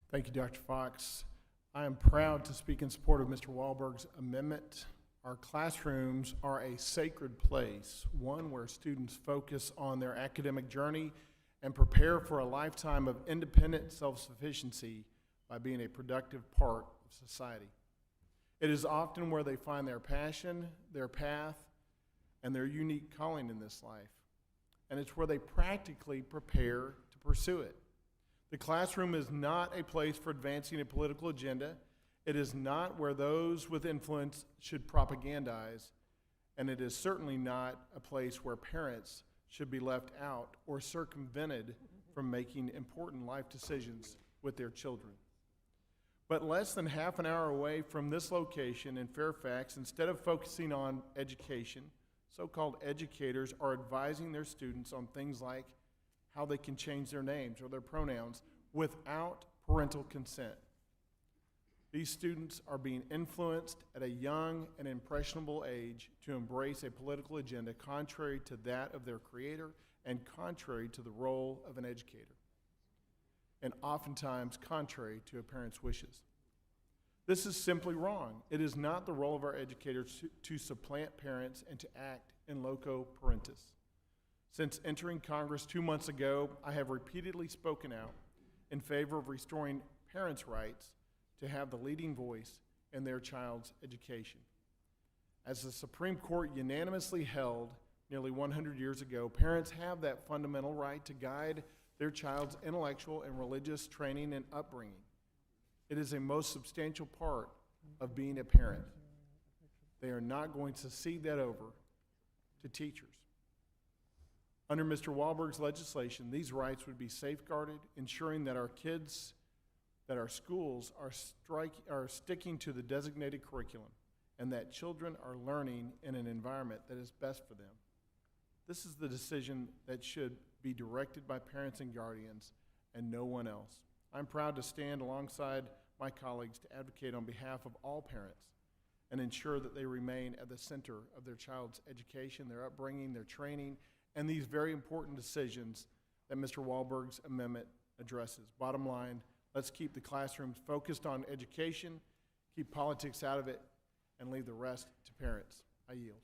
Thank you, Dr. Fox. I am proud to speak in support of Mr. Wahlberg's amendment. Our classrooms are a sacred place, one where students focus on their academic journey and prepare for a lifetime of independent self-sufficiency by being a productive part of society. It is often where they find their passion, their path, and their unique calling in this life. And it's where they practically prepare to pursue it. The classroom is not a place for advancing a political agenda. It is not where those with influence should propagandize, and it is certainly not a place where parents should be left out or circumvented from making important life decisions with their children. But less than half an hour away from this location in Fairfax, instead of focusing on education, so-called educators are advising their students on things like how they can change their names or their pronouns without parental consent. These students are being influenced at a young and impressionable age to embrace a political agenda contrary to that of their creator and contrary to the role of an educator, and oftentimes contrary to a parent's wishes. This is simply wrong. It is not the role of our educators to supplant parents and to act in loco parentis. Since entering Congress 2 months ago, I have repeatedly spoken out in favor of restoring parents' rights to have the leading voice in their child's education. As the Supreme Court unanimously held nearly 100 years ago, parents have that fundamental right to guide their child's intellectual and religious training and upbringing. It is a most substantial part of being a parent. They are not going to cede that over to teachers. Under Mr. Wahlberg's legislation, these rights would be safeguarded, ensuring that our kids, that our schools are sticking to the designated curriculum, and that children are learning in an environment that is best for them. This is the decision that should be directed by parents and guardians and no one else. I'm proud to stand alongside my colleagues to advocate on behalf of all parents and ensure that they remain at the center of their child's education, their upbringing, their training, and these very important decisions that Mr. Wahlberg's amendment addresses. Bottom line, let's keep the classrooms focused on education, keep politics out of it, and leave the rest to parents. I yield.